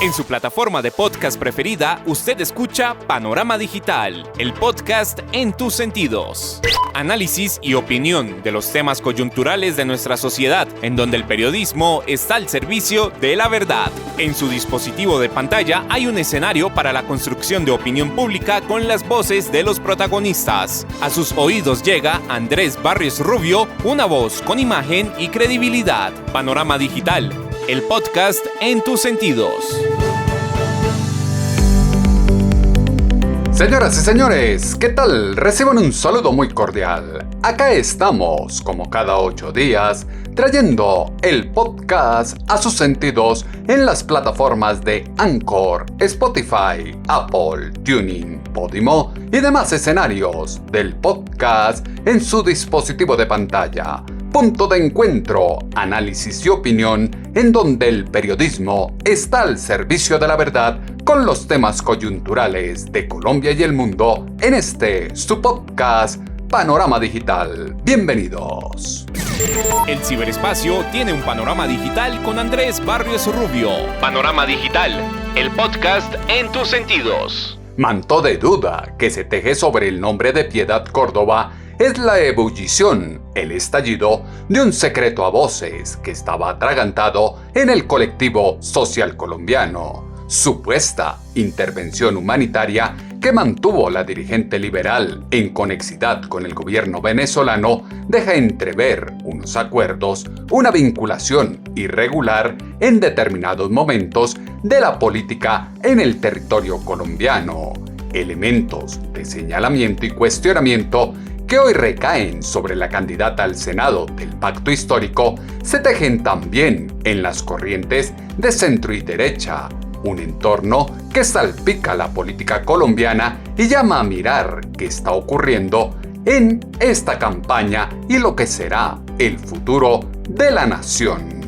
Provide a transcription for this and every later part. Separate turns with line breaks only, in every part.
En su plataforma de podcast preferida, usted escucha Panorama Digital, el podcast en tus sentidos. Análisis y opinión de los temas coyunturales de nuestra sociedad, en donde el periodismo está al servicio de la verdad. En su dispositivo de pantalla hay un escenario para la construcción de opinión pública con las voces de los protagonistas. A sus oídos llega Andrés Barrios Rubio, una voz con imagen y credibilidad. Panorama Digital, el podcast en tus sentidos.
Señoras y señores, ¿qué tal? Reciban un saludo muy cordial. Acá estamos, como cada 8 días, trayendo el podcast a sus sentidos en las plataformas de Anchor, Spotify, Apple, TuneIn, Podimo y demás escenarios del podcast en su dispositivo de pantalla. Punto de encuentro, análisis y opinión en donde el periodismo está al servicio de la verdad con los temas coyunturales de Colombia y el mundo en este, su podcast Panorama Digital. Bienvenidos.
El ciberespacio tiene un panorama digital con Andrés Barrios Rubio. Panorama Digital, el podcast en tus sentidos.
Manto de duda que se teje sobre el nombre de Piedad Córdoba es la ebullición, el estallido de un secreto a voces que estaba atragantado en el colectivo social colombiano. Supuesta intervención humanitaria que mantuvo la dirigente liberal en conexidad con el gobierno venezolano deja entrever unos acuerdos, una vinculación irregular en determinados momentos de la política en el territorio colombiano. Elementos de señalamiento y cuestionamiento que hoy recaen sobre la candidata al Senado del Pacto Histórico se tejen también en las corrientes de centro y derecha, un entorno que salpica la política colombiana y llama a mirar qué está ocurriendo en esta campaña y lo que será el futuro de la nación.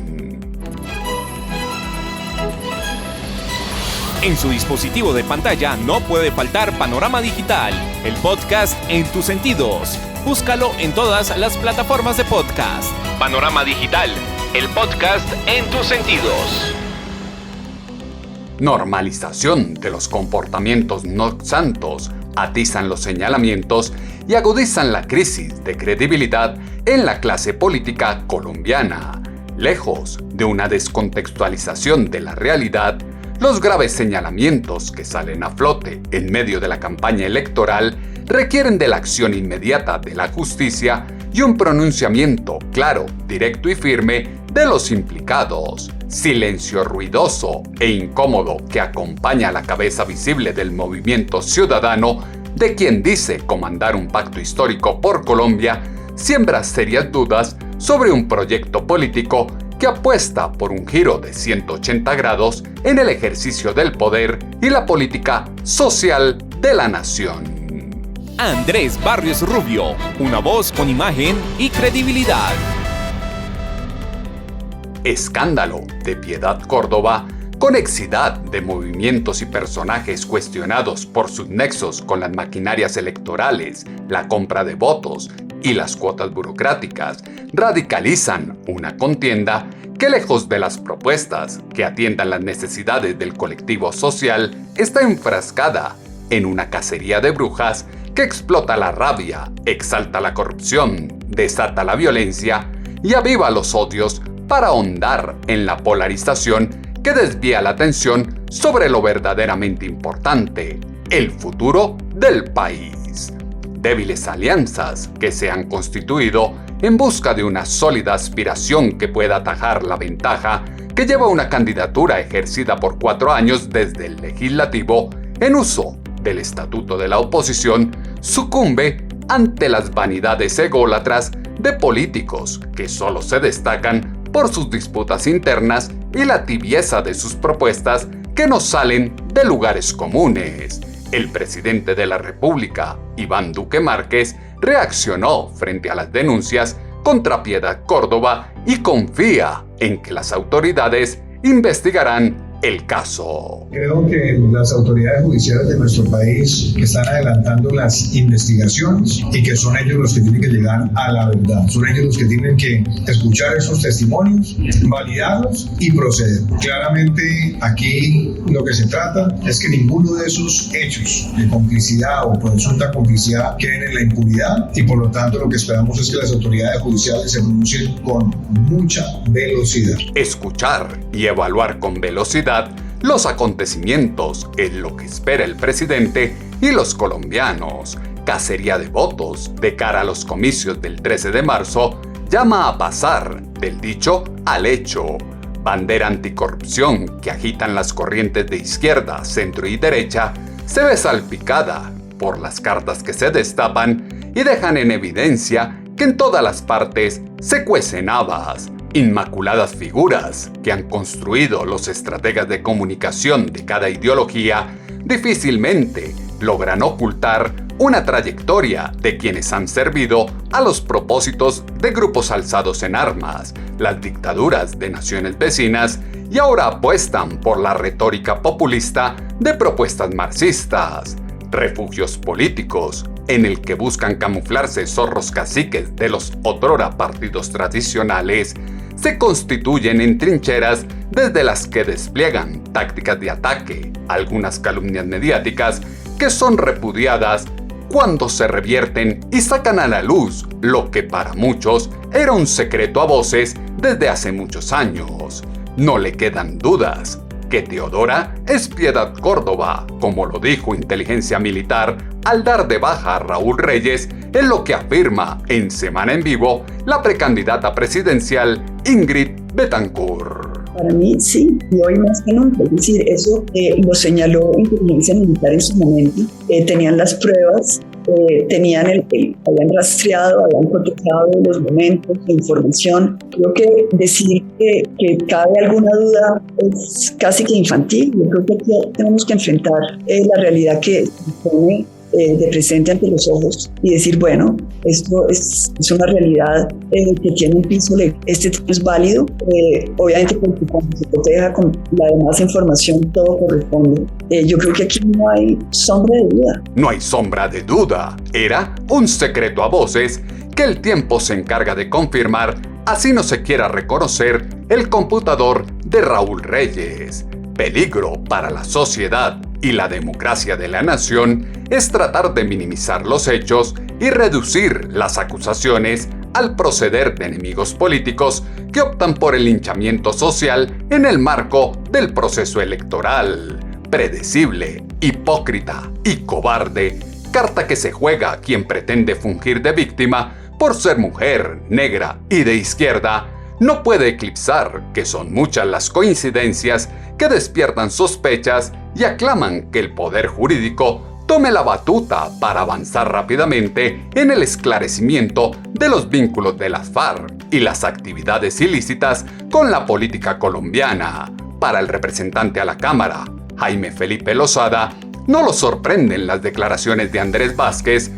En su dispositivo de pantalla no puede faltar Panorama Digital, el podcast en tus sentidos. Búscalo en todas las plataformas de podcast. Panorama Digital, el podcast en tus sentidos.
Normalización de los comportamientos no santos atizan los señalamientos y agudizan la crisis de credibilidad en la clase política colombiana. Lejos de una descontextualización de la realidad, los graves señalamientos que salen a flote en medio de la campaña electoral requieren de la acción inmediata de la justicia y un pronunciamiento claro, directo y firme de los implicados. Silencio ruidoso e incómodo que acompaña la cabeza visible del movimiento ciudadano de quien dice comandar un pacto histórico por Colombia, siembra serias dudas sobre un proyecto político que apuesta por un giro de 180 grados en el ejercicio del poder y la política social de la nación.
Andrés Barrios Rubio, una voz con imagen y credibilidad.
Escándalo de Piedad Córdoba, conexidad de movimientos y personajes cuestionados por sus nexos con las maquinarias electorales, la compra de votos y las cuotas burocráticas, radicalizan una contienda que, lejos de las propuestas que atiendan las necesidades del colectivo social, está enfrascada en una cacería de brujas que explota la rabia, exalta la corrupción, desata la violencia y aviva los odios para ahondar en la polarización que desvía la atención sobre lo verdaderamente importante, el futuro del país. Débiles alianzas que se han constituido en busca de una sólida aspiración que pueda atajar la ventaja que lleva una candidatura ejercida por 4 años desde el legislativo en uso del estatuto de la oposición, sucumbe ante las vanidades ególatras de políticos que solo se destacan por sus disputas internas y la tibieza de sus propuestas que no salen de lugares comunes. El presidente de la República, Iván Duque Márquez, reaccionó frente a las denuncias contra Piedad Córdoba y confía en que las autoridades investigarán el caso.
Creo que las autoridades judiciales de nuestro país están adelantando las investigaciones y que son ellos los que tienen que llegar a la verdad. Son ellos los que tienen que escuchar esos testimonios, validarlos y proceder. Claramente aquí lo que se trata es que ninguno de esos hechos de complicidad o presunta complicidad queden en la impunidad y por lo tanto lo que esperamos es que las autoridades judiciales se pronuncien con mucha velocidad.
Escuchar y evaluar con velocidad los acontecimientos es lo que espera el presidente y los colombianos. Cacería de votos de cara a los comicios del 13 de marzo llama a pasar del dicho al hecho. Bandera anticorrupción que agitan las corrientes de izquierda, centro y derecha se ve salpicada por las cartas que se destapan y dejan en evidencia que en todas las partes se cuecen habas. Inmaculadas figuras que han construido los estrategas de comunicación de cada ideología difícilmente logran ocultar una trayectoria de quienes han servido a los propósitos de grupos alzados en armas, las dictaduras de naciones vecinas y ahora apuestan por la retórica populista de propuestas marxistas, refugios políticos en el que buscan camuflarse zorros caciques de los otrora partidos tradicionales, se constituyen en trincheras desde las que despliegan tácticas de ataque, algunas calumnias mediáticas que son repudiadas cuando se revierten y sacan a la luz lo que para muchos era un secreto a voces desde hace muchos años. No le quedan dudas que Teodora es Piedad Córdoba, como lo dijo Inteligencia Militar al dar de baja a Raúl Reyes, en lo que afirma en Semana en Vivo la precandidata presidencial Ingrid Betancourt.
Para mí sí, y hoy más que nunca, es decir, eso lo señaló Inteligencia Militar en su momento, tenían las pruebas, habían rastreado, habían protejado los momentos, la información. Creo que decir que cabe alguna duda es casi que infantil. Yo creo que aquí tenemos que enfrentar la realidad que se pone de presente ante los ojos y decir, bueno, esto es una realidad que tiene un piso, este tema es válido, obviamente porque cuando se proteja con la demás información todo corresponde. Yo creo que aquí no hay sombra de duda.
No hay sombra de duda, era un secreto a voces que el tiempo se encarga de confirmar, así no se quiera reconocer el computador de Raúl Reyes. Peligro para la sociedad y la democracia de la nación es tratar de minimizar los hechos y reducir las acusaciones al proceder de enemigos políticos que optan por el linchamiento social en el marco del proceso electoral. Predecible, hipócrita y cobarde, carta que se juega a quien pretende fungir de víctima por ser mujer, negra y de izquierda, no puede eclipsar que son muchas las coincidencias que despiertan sospechas y aclaman que el poder jurídico tome la batuta para avanzar rápidamente en el esclarecimiento de los vínculos de las FARC y las actividades ilícitas con la política colombiana. Para el representante a la Cámara, Jaime Felipe Lozada, no lo sorprenden las declaraciones de Andrés Vázquez,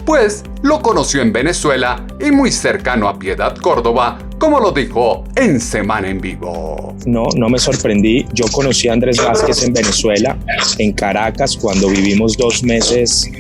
pues lo conoció en Venezuela y muy cercano a Piedad Córdoba, como lo dijo en Semana en Vivo.
No me sorprendí. Yo conocí a Andrés Vázquez en Venezuela, en Caracas, cuando vivimos 2 meses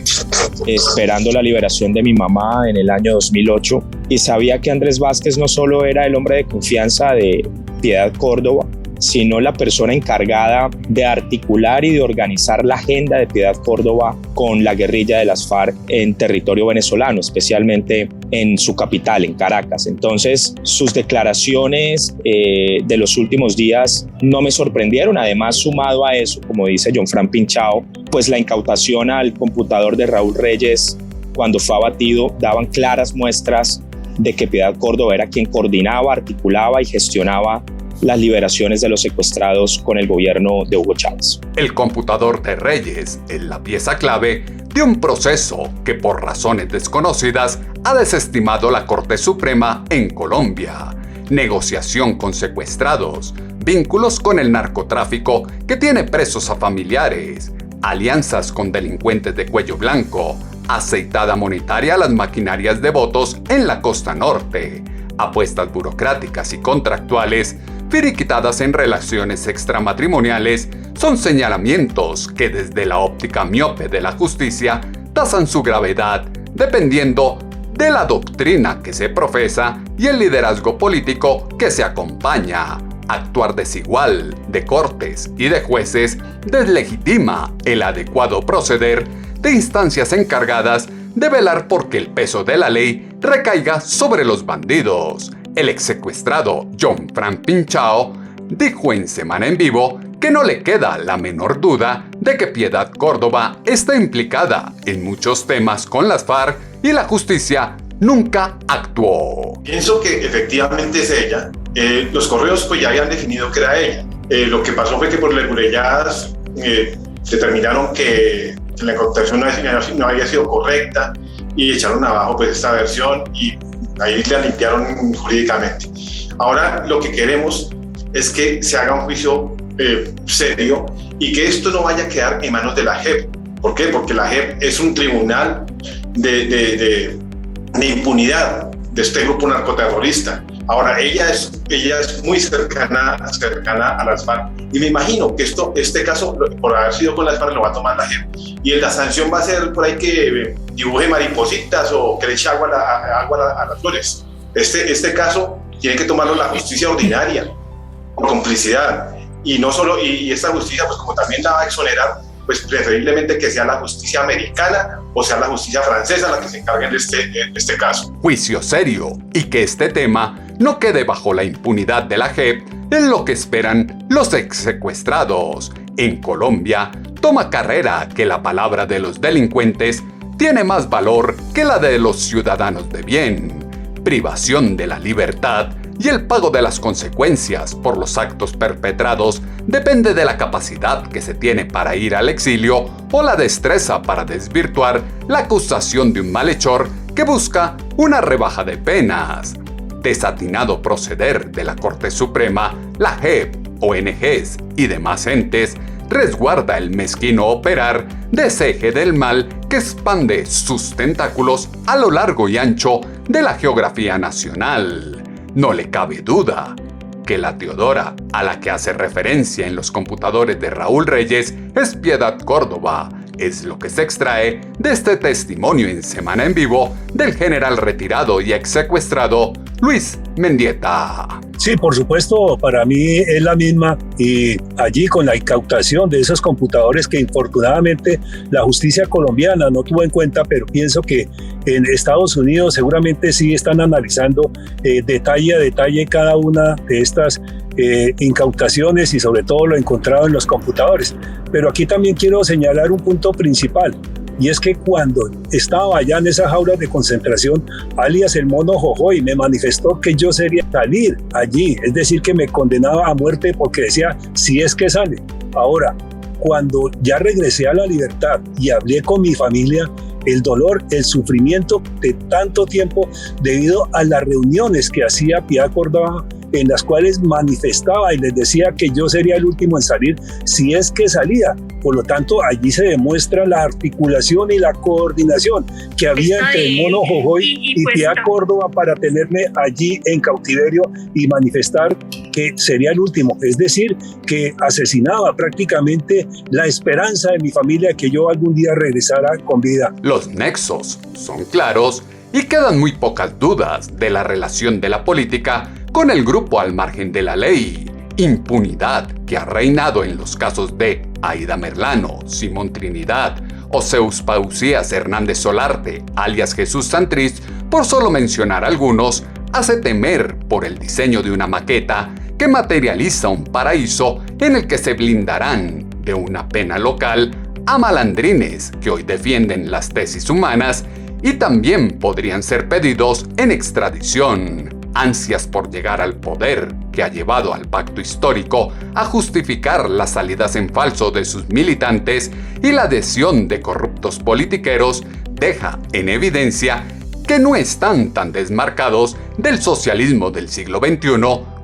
esperando la liberación de mi mamá en el año 2008, y sabía que Andrés Vázquez no solo era el hombre de confianza de Piedad Córdoba, sino la persona encargada de articular y de organizar la agenda de Piedad Córdoba con la guerrilla de las FARC en territorio venezolano, especialmente en su capital, en Caracas. Entonces, sus declaraciones de los últimos días no me sorprendieron. Además, sumado a eso, como dice John Fran Pinchao, pues la incautación al computador de Raúl Reyes cuando fue abatido daban claras muestras de que Piedad Córdoba era quien coordinaba, articulaba y gestionaba las liberaciones de los secuestrados con el gobierno de Hugo Chávez.
El computador de Reyes es la pieza clave de un proceso que por razones desconocidas ha desestimado la Corte Suprema en Colombia. Negociación con secuestrados, vínculos con el narcotráfico que tiene presos a familiares, alianzas con delincuentes de cuello blanco, aceitada monetaria a las maquinarias de votos en la costa norte, apuestas burocráticas y contractuales finiquitadas en relaciones extramatrimoniales, son señalamientos que desde la óptica miope de la justicia tasan su gravedad dependiendo de la doctrina que se profesa y el liderazgo político que se acompaña. Actuar desigual de cortes y de jueces deslegitima el adecuado proceder de instancias encargadas de velar porque el peso de la ley recaiga sobre los bandidos. El exsecuestrado John Frank Pinchao dijo en Semana en Vivo que no le queda la menor duda de que Piedad Córdoba está implicada en muchos temas con las FARC y la justicia nunca actuó.
Pienso que efectivamente es ella. Los correos pues ya habían definido que era ella. Lo que pasó fue que por las querelladas determinaron que la incautación no había sido correcta y echaron abajo pues esta versión y ahí la limpiaron jurídicamente. Ahora lo que queremos es que se haga un juicio serio y que esto no vaya a quedar en manos de la JEP. ¿Por qué? Porque la JEP es un tribunal de impunidad de este grupo narcoterrorista. Ahora, ella es muy cercana a las FARC y me imagino que este caso, por haber sido con las FARC, lo va a tomar la JEP. Y la sanción va a ser por ahí que dibuje maripositas o que le eche agua a las flores. Este caso tiene que tomarlo la justicia ordinaria, por complicidad. Y no solo, y esta justicia, pues como también la va a exonerar, pues preferiblemente que sea la justicia americana o sea la justicia francesa la que se encargue de este caso.
Juicio serio y que este tema no quede bajo la impunidad de la JEP es lo que esperan los exsecuestrados. En Colombia, toma carrera que la palabra de los delincuentes tiene más valor que la de los ciudadanos de bien. Privación de la libertad y el pago de las consecuencias por los actos perpetrados depende de la capacidad que se tiene para ir al exilio o la destreza para desvirtuar la acusación de un malhechor que busca una rebaja de penas. Desatinado proceder de la Corte Suprema, la JEP, ONGs y demás entes resguarda el mezquino operar de ese eje del mal que expande sus tentáculos a lo largo y ancho de la geografía nacional. No le cabe duda que la Teodora a la que hace referencia en los computadores de Raúl Reyes es Piedad Córdoba. Es lo que se extrae de este testimonio en Semana en Vivo del general retirado y exsecuestrado Luis Mendieta.
Sí, por supuesto, para mí es la misma y allí con la incautación de esos computadores que infortunadamente la justicia colombiana no tuvo en cuenta, pero pienso que en Estados Unidos seguramente sí están analizando detalle a detalle cada una de estas incautaciones y sobre todo lo encontrado en los computadores. Pero aquí también quiero señalar un punto principal. Y es que cuando estaba allá en esas jaulas de concentración, alias el Mono Jojoy me manifestó que yo sería salir allí, es decir, que me condenaba a muerte porque decía, si es que sale. Ahora, cuando ya regresé a la libertad y hablé con mi familia, el dolor, el sufrimiento de tanto tiempo debido a las reuniones que hacía Piedad Córdoba, en las cuales manifestaba y les decía que yo sería el último en salir si es que salía. Por lo tanto, allí se demuestra la articulación y la coordinación que había entre el Mono Jojoy y Piedad Córdoba para tenerme allí en cautiverio y manifestar que sería el último. Es decir, que asesinaba prácticamente la esperanza de mi familia que yo algún día regresara con vida.
Los nexos son claros y quedan muy pocas dudas de la relación de la política con el grupo al margen de la ley. Impunidad que ha reinado en los casos de Aida Merlano, Simón Trinidad o Zeus Pausías Hernández Solarte, alias Jesús Santrich, por solo mencionar algunos, hace temer por el diseño de una maqueta que materializa un paraíso en el que se blindarán de una pena local a malandrines que hoy defienden las tesis humanas y también podrían ser pedidos en extradición. Ansias por llegar al poder que ha llevado al pacto histórico a justificar las salidas en falso de sus militantes y la adhesión de corruptos politiqueros deja en evidencia que no están tan desmarcados del socialismo del siglo XXI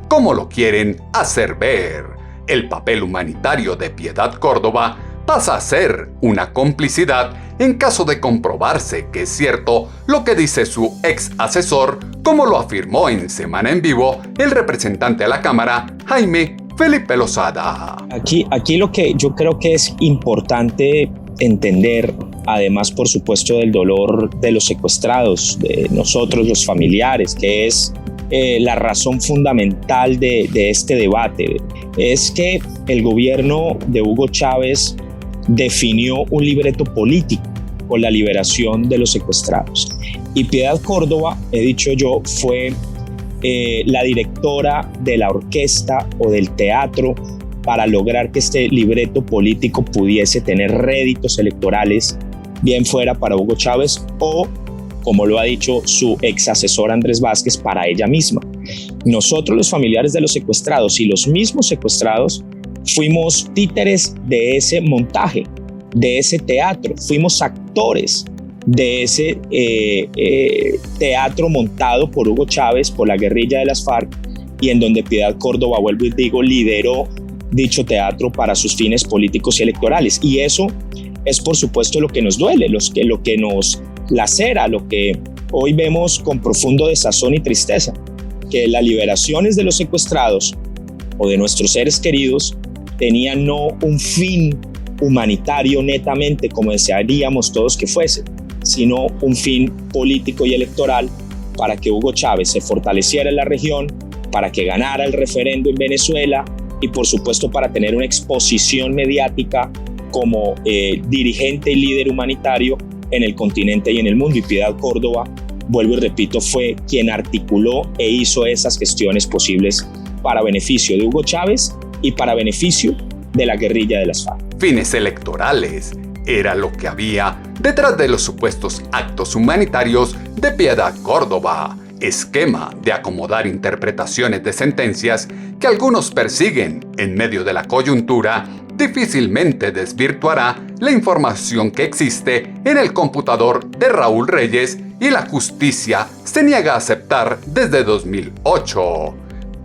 como lo quieren hacer ver. El papel humanitario de Piedad Córdoba pasa a ser una complicidad en caso de comprobarse que es cierto lo que dice su ex asesor, como lo afirmó en Semana en Vivo el representante a la Cámara, Jaime Felipe Lozada.
Aquí lo que yo creo que es importante entender, además por supuesto del dolor de los secuestrados, de nosotros los familiares, que es la razón fundamental de este debate, es que el gobierno de Hugo Chávez definió un libreto político con la liberación de los secuestrados. Y Piedad Córdoba, he dicho yo, fue la directora de la orquesta o del teatro para lograr que este libreto político pudiese tener réditos electorales, bien fuera para Hugo Chávez o, como lo ha dicho su ex asesor Andrés Vázquez, para ella misma. Nosotros, los familiares de los secuestrados y los mismos secuestrados, fuimos títeres de ese montaje, de ese teatro, fuimos actores de ese teatro montado por Hugo Chávez, por la guerrilla de las FARC, y en donde Piedad Córdoba, vuelvo y digo, lideró dicho teatro para sus fines políticos y electorales. Y eso es por supuesto lo que nos duele, lo que nos lacera, lo que hoy vemos con profundo desazón y tristeza, que las liberaciones de los secuestrados o de nuestros seres queridos tenían no un fin humanitario netamente como desearíamos todos que fuese, sino un fin político y electoral para que Hugo Chávez se fortaleciera en la región, para que ganara el referendo en Venezuela y por supuesto para tener una exposición mediática como dirigente y líder humanitario en el continente y en el mundo. Y Piedad Córdoba, vuelvo y repito, fue quien articuló e hizo esas gestiones posibles para beneficio de Hugo Chávez y para beneficio de la guerrilla de las FARC.
Fines electorales era lo que había detrás de los supuestos actos humanitarios de Piedad Córdoba. Esquema de acomodar interpretaciones de sentencias que algunos persiguen en medio de la coyuntura difícilmente desvirtuará la información que existe en el computador de Raúl Reyes y la justicia se niega a aceptar desde 2008.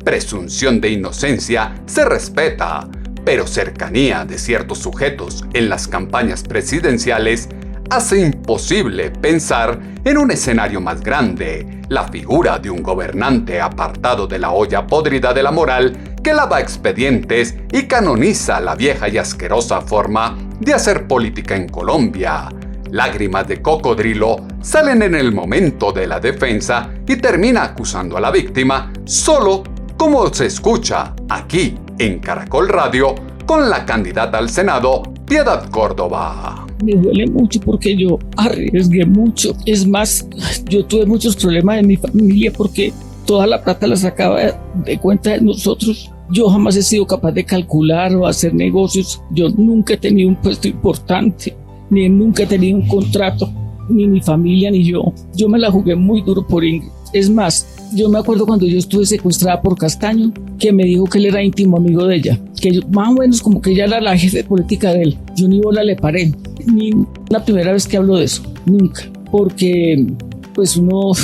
Presunción de inocencia se respeta, pero cercanía de ciertos sujetos en las campañas presidenciales hace imposible pensar en un escenario más grande, la figura de un gobernante apartado de la olla podrida de la moral que lava expedientes y canoniza la vieja y asquerosa forma de hacer política en Colombia. Lágrimas de cocodrilo salen en el momento de la defensa y termina acusando a la víctima, solo como se escucha aquí en Caracol Radio con la candidata al Senado, Piedad Córdoba.
Me duele mucho porque yo arriesgué mucho. Es más, yo tuve muchos problemas en mi familia porque toda la plata la sacaba de cuenta de nosotros. Yo jamás he sido capaz de calcular o hacer negocios. Yo nunca he tenido un puesto importante, ni nunca he tenido un contrato, ni mi familia ni yo. Yo me la jugué muy duro por Ingrid. Es más, yo me acuerdo cuando yo estuve secuestrada por Castaño, que me dijo que él era íntimo amigo de ella, que yo, más o menos como que ella era la jefe política de él. Yo ni bola le paré, ni la primera vez que hablo de eso, nunca, porque pues uno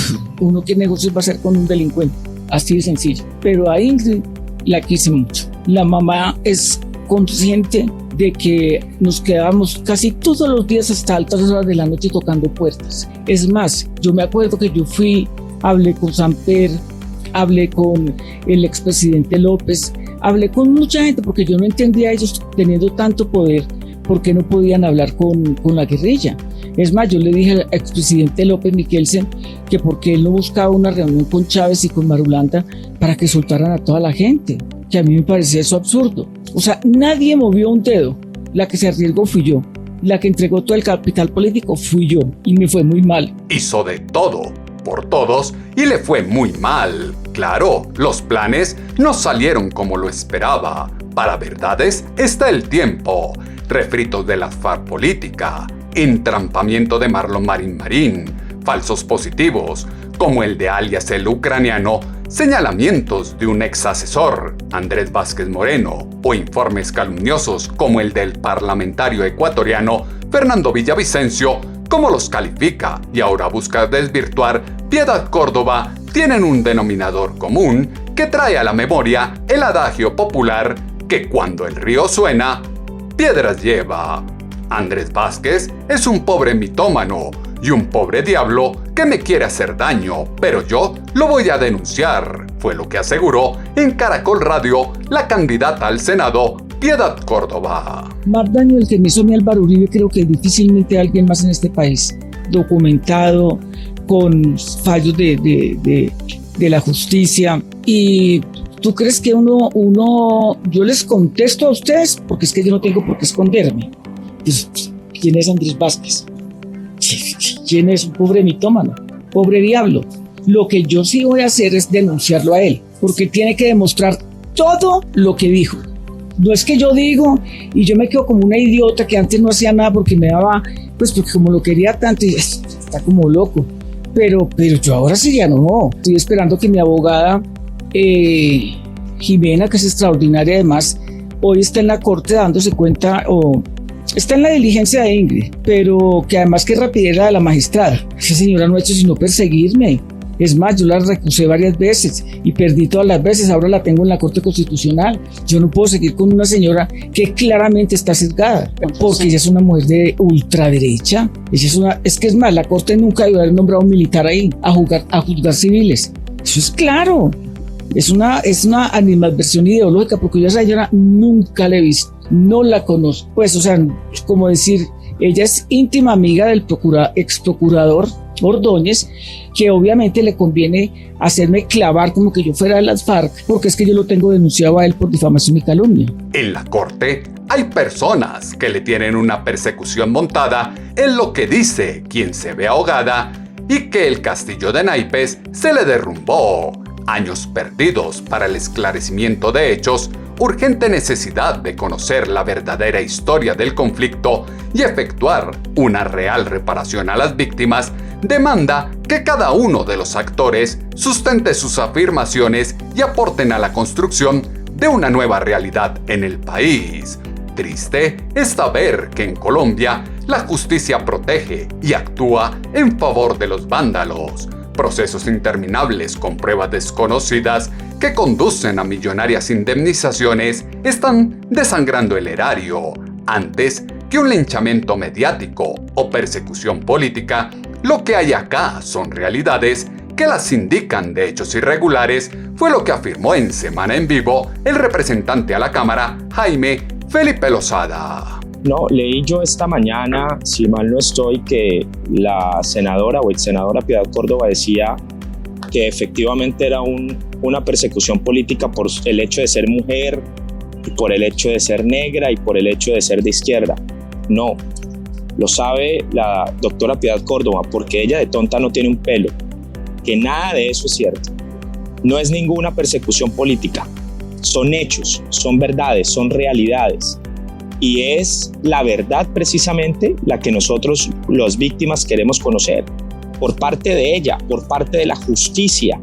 qué negocios va a hacer con un delincuente, así de sencillo. Pero a Ingrid la quise mucho. La mamá es consciente de que nos quedábamos casi todos los días hasta altas horas de la noche tocando puertas. Es más, yo me acuerdo que yo hablé con Samper, hablé con el expresidente López, hablé con mucha gente porque yo no entendía a ellos teniendo tanto poder, ¿por qué no podían hablar con la guerrilla? Es más, yo le dije al expresidente López Mikkelsen que por qué él no buscaba una reunión con Chávez y con Marulanda para que soltaran a toda la gente, que a mí me parecía eso absurdo. O sea, nadie movió un dedo, la que se arriesgó fui yo, la que entregó todo el capital político fui yo y me fue muy mal.
Hizo de todo por todos y le fue muy mal. Claro, los planes no salieron como lo esperaba. Para verdades está el tiempo. Refritos de la FARC política, entrampamiento de Marlon Marín, falsos positivos, como el de alias el ucraniano, señalamientos de un ex asesor, Andrés Vázquez Moreno, o informes calumniosos como el del parlamentario ecuatoriano Fernando Villavicencio, como los califica y ahora busca desvirtuar Piedad Córdoba, tienen un denominador común que trae a la memoria el adagio popular que cuando el río suena, piedras lleva. Andrés Vázquez es un pobre mitómano y un pobre diablo que me quiere hacer daño, pero yo lo voy a denunciar, fue lo que aseguró en Caracol Radio la candidata al Senado, Piedad Córdoba.
Más daño el que me hizo a mí Álvaro Uribe, creo que difícilmente alguien más en este país, documentado, con fallos de la justicia. Y ¿tú crees que yo les contesto a ustedes? Porque es que yo no tengo por qué esconderme. Pues, ¿quién es Andrés Vázquez? ¿Quién es un pobre mitómano? Pobre diablo. Lo que yo sí voy a hacer es denunciarlo a él, porque tiene que demostrar todo lo que dijo. No es que yo digo y yo me quedo como una idiota que antes no hacía nada porque me daba, pues porque como lo quería tanto y está como loco. Pero yo ahora sí ya no. Estoy esperando que mi abogada Jimena, que es extraordinaria además, hoy está en la corte dándose cuenta, está en la diligencia de Ingrid, pero que además que rapidez la de la magistrada. Esa señora no ha hecho sino perseguirme. Es más, yo la recusé varias veces y perdí todas las veces, ahora la tengo en la Corte Constitucional. Yo no puedo seguir con una señora que claramente está sesgada, porque ella es una mujer de ultraderecha. Es más, la Corte nunca debió haber nombrado un militar ahí a juzgar civiles. Eso es claro. Es una animadversión ideológica, porque yo a esa señora nunca la he visto, no la conozco. Pues, o sea, como decir, ella es íntima amiga del ex procurador Ordóñez, que obviamente le conviene hacerme clavar como que yo fuera de las FARC, porque es que yo lo tengo denunciado a él por difamación y calumnia.
En la corte hay personas que le tienen una persecución montada en lo que dice quien se ve ahogada y que el castillo de naipes se le derrumbó. Años perdidos para el esclarecimiento de hechos, urgente necesidad de conocer la verdadera historia del conflicto y efectuar una real reparación a las víctimas, demanda que cada uno de los actores sustente sus afirmaciones y aporten a la construcción de una nueva realidad en el país. Triste es saber que en Colombia la justicia protege y actúa en favor de los vándalos. Procesos interminables con pruebas desconocidas que conducen a millonarias indemnizaciones están desangrando el erario. Antes que un linchamiento mediático o persecución política, lo que hay acá son realidades que las indican de hechos irregulares, fue lo que afirmó en Semana en Vivo el representante a la Cámara, Jaime Felipe Lozada.
No, leí yo esta mañana, si mal no estoy, que la senadora o exsenadora Piedad Córdoba decía que efectivamente era una persecución política por el hecho de ser mujer, y por el hecho de ser negra y por el hecho de ser de izquierda. No, lo sabe la doctora Piedad Córdoba, porque ella de tonta no tiene un pelo, que nada de eso es cierto. No es ninguna persecución política, son hechos, son verdades, son realidades. Y es la verdad precisamente la que nosotros, las víctimas, queremos conocer por parte de ella, por parte de la justicia.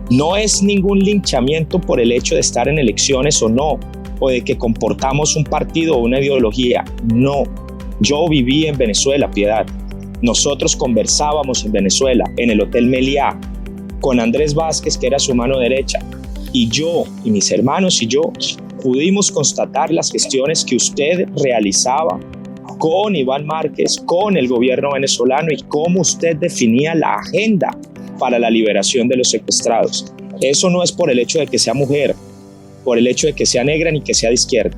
No es ningún linchamiento por el hecho de estar en elecciones o no, o de que comportamos un partido o una ideología. No, yo viví en Venezuela, Piedad. Nosotros conversábamos en Venezuela, en el Hotel Meliá, con Andrés Vázquez, que era su mano derecha. Y yo, y mis hermanos y yo, pudimos constatar las gestiones que usted realizaba con Iván Márquez, con el gobierno venezolano, y cómo usted definía la agenda para la liberación de los secuestrados. Eso no es por el hecho de que sea mujer, por el hecho de que sea negra ni que sea de izquierda.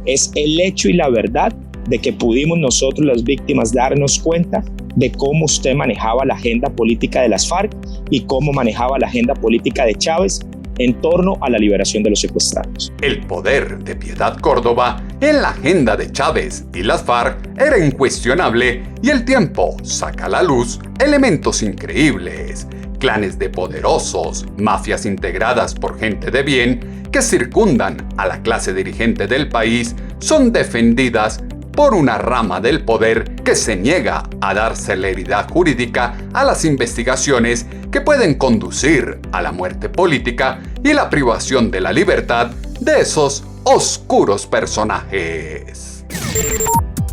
Es el hecho y la verdad de que pudimos nosotros, las víctimas, darnos cuenta de cómo usted manejaba la agenda política de las FARC y cómo manejaba la agenda política de Chávez en torno a la liberación de los secuestrados.
El poder de Piedad Córdoba en la agenda de Chávez y las FARC era incuestionable, y el tiempo saca a la luz elementos increíbles. Clanes de poderosos, mafias integradas por gente de bien que circundan a la clase dirigente del país, son defendidas por una rama del poder que se niega a dar celeridad jurídica a las investigaciones que pueden conducir a la muerte política y la privación de la libertad de esos oscuros personajes.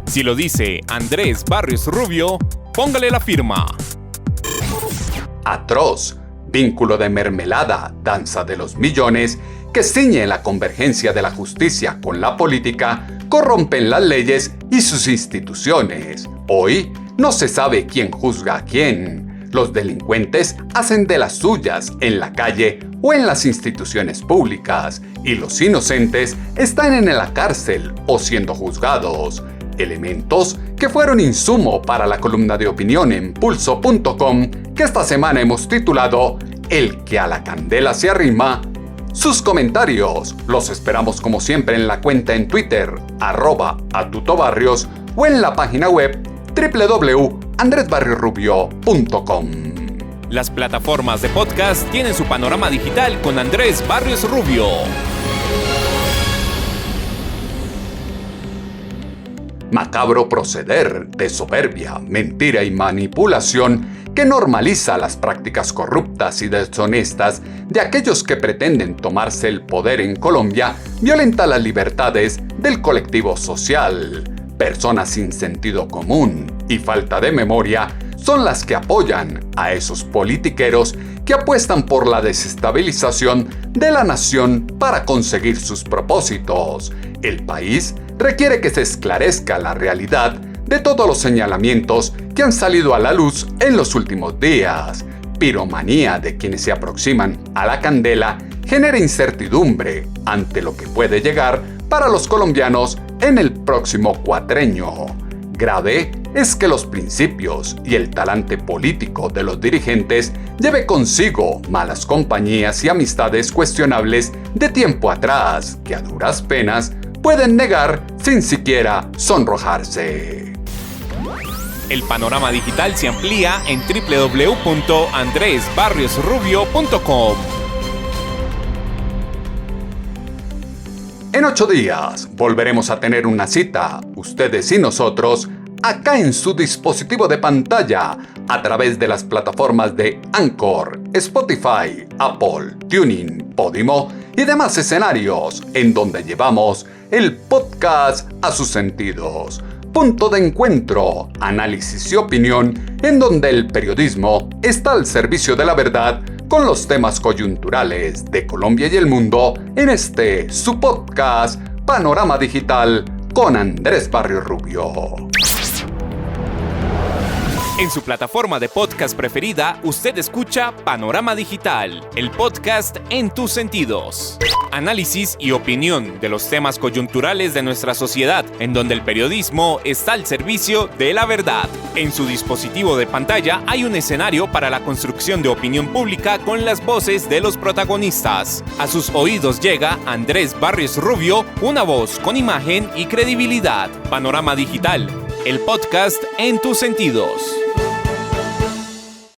Si lo dice Andrés Barrios Rubio, póngale la firma.
Atroz, vínculo de mermelada, danza de los millones, que ciñe la convergencia de la justicia con la política, corrompen las leyes y sus instituciones. Hoy no se sabe quién juzga a quién. Los delincuentes hacen de las suyas en la calle o en las instituciones públicas y los inocentes están en la cárcel o siendo juzgados. Elementos que fueron insumo para la columna de opinión en pulso.com que esta semana hemos titulado El que a la candela se arrima. Sus comentarios los esperamos como siempre en la cuenta en Twitter @atutobarrios o en la página web www.andresbarriosrubio.com.
Las plataformas de podcast tienen su panorama digital con Andrés Barrios Rubio.
Macabro proceder de soberbia, mentira y manipulación que normaliza las prácticas corruptas y deshonestas de aquellos que pretenden tomarse el poder en Colombia violenta las libertades del colectivo social. Personas sin sentido común y falta de memoria son las que apoyan a esos politiqueros que apuestan por la desestabilización de la nación para conseguir sus propósitos. El país requiere que se esclarezca la realidad de todos los señalamientos que han salido a la luz en los últimos días. Piromanía de quienes se aproximan a la candela genera incertidumbre ante lo que puede llegar para los colombianos en el próximo cuatrenio. Grave es que los principios y el talante político de los dirigentes lleve consigo malas compañías y amistades cuestionables de tiempo atrás que a duras penas pueden negar sin siquiera sonrojarse.
El panorama digital se amplía en www.andresbarriosrubio.com.
En 8 días volveremos a tener una cita, ustedes y nosotros, acá en su dispositivo de pantalla, a través de las plataformas de Anchor, Spotify, Apple, TuneIn, Podimo y demás escenarios, en donde llevamos el podcast a sus sentidos. Punto de encuentro, análisis y opinión, en donde el periodismo está al servicio de la verdad con los temas coyunturales de Colombia y el mundo en su podcast Panorama Digital con Andrés Barrios Rubio.
En su plataforma de podcast preferida, usted escucha Panorama Digital, el podcast en tus sentidos. Análisis y opinión de los temas coyunturales de nuestra sociedad, en donde el periodismo está al servicio de la verdad. En su dispositivo de pantalla hay un escenario para la construcción de opinión pública con las voces de los protagonistas. A sus oídos llega Andrés Barrios Rubio, una voz con imagen y credibilidad. Panorama Digital, el podcast en tus sentidos.